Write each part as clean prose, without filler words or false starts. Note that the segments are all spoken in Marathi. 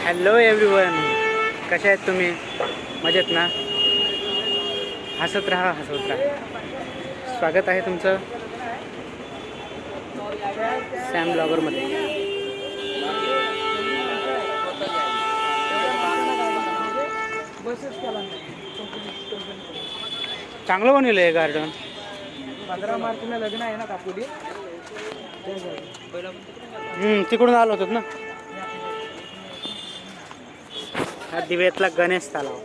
हॅलो एव्हरीवन, कशा आहेत तुम्ही? मजेत ना? हसत राहा, हसत राहा. स्वागत आहे तुमचं सॅम ब्लॉगरमध्ये. चांगलं बनवलं आहे गार्डन. 15 मार्चला लग्न आहे ना काकुली. तिकडून आलो होतो ना. हा दिवेतला गणेश तलाव.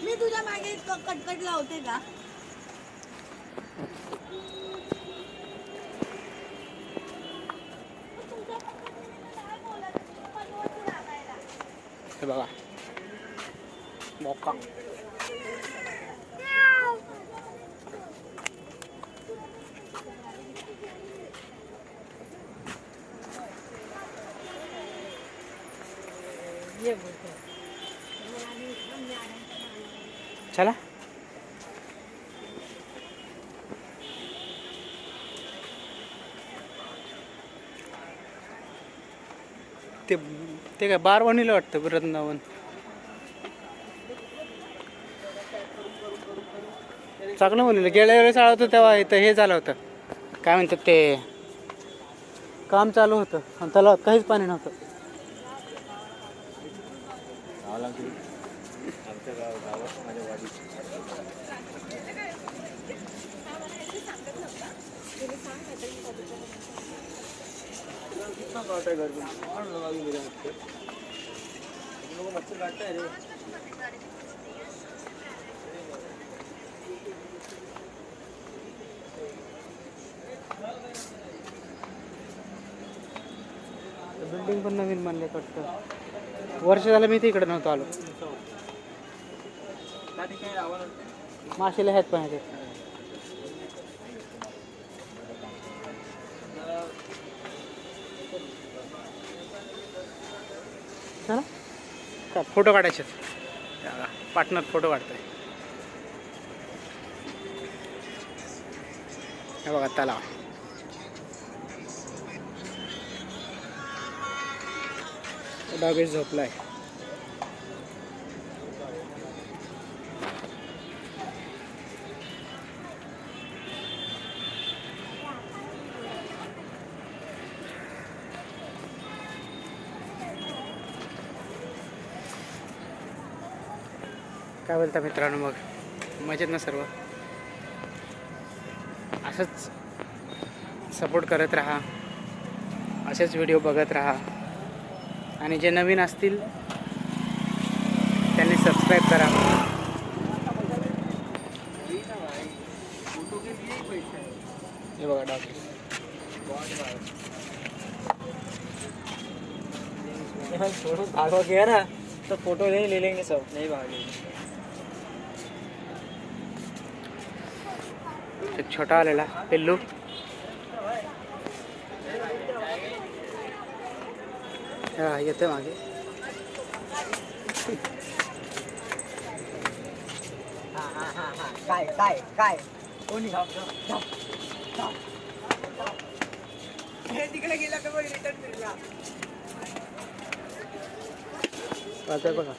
मी तुझ्या मागे कटकट लावते का? हे बघा मोका. चला ते काय बार बनवलं वाटतं वृंदावन. चांगलं बनवलं. गेल्या वेळेस आलं होतं तेव्हा इथं हे झालं होतं, काय म्हणतात ते, काम चालू होतं आणि तलावात काहीच पाणी नव्हतं. बिल्डिंग पण नवीन बनले वाटतं. वर्ष झालं मी तिकडे नव्हतो आलो. मासेले आहेत पण ह्याच्यात. चला का फोटो काढायचे. पार्टनर फोटो काढतोय. हे बघा तलाव. डागेश झोपलाय. काय बोलता मित्रांनो? मग मजेत ना सर्व? असंच सपोर्ट करत राहा, असेच व्हिडिओ बघत राहा. आणि जे नवीन असतील त्यांनी सबस्क्राईब करा. हे बघा डॉक्टर भागो गया ना तो फोटो ले लेंगे सब. नहीं भागे. एक छोटा आलेला पिल्लू. हा येते मागे. काय कोणी तिकडे गेला का बघ, रिटर्न फिरला. चालतंय बघा.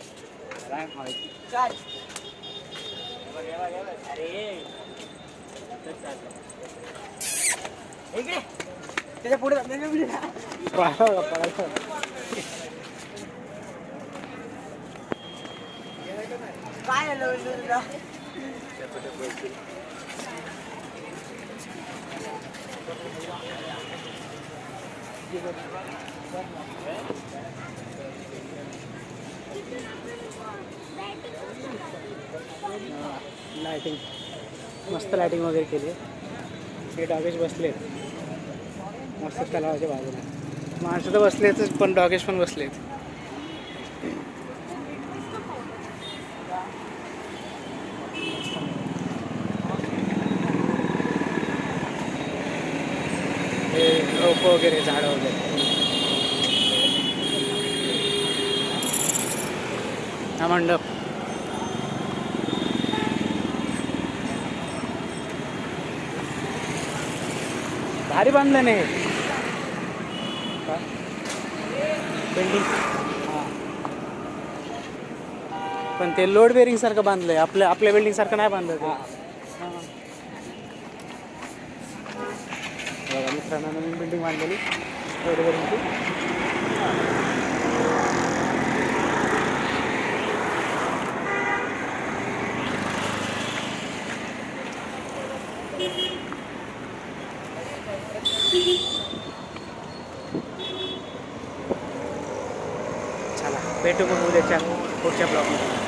इकडे त्याच्या पुढे काय आलं तुला? लायटिंग मस्त लायटिंग वगैरे केली. हे डॉगेश बसलेत मस्त तलावाच्या बाजूला. माणसं तर बसलेतच पण डॉगेश पण बसलेत. हे रोपं वगैरे, झाडं वगैरे. हा मंडप. भारी बांधलं नाही बिल्डिंग. हां पण ते लोड बेरिंग सारखं बांधलंय, आपल्या बिल्डिंग सारखं नाही बांधलं ते. हां बघा मित्रांनो, नवीन बिल्डिंग बांधलेली लोड बेरिंगची. चला भेटू मग उद्याच्या पुढच्या ब्लॉगमध्ये.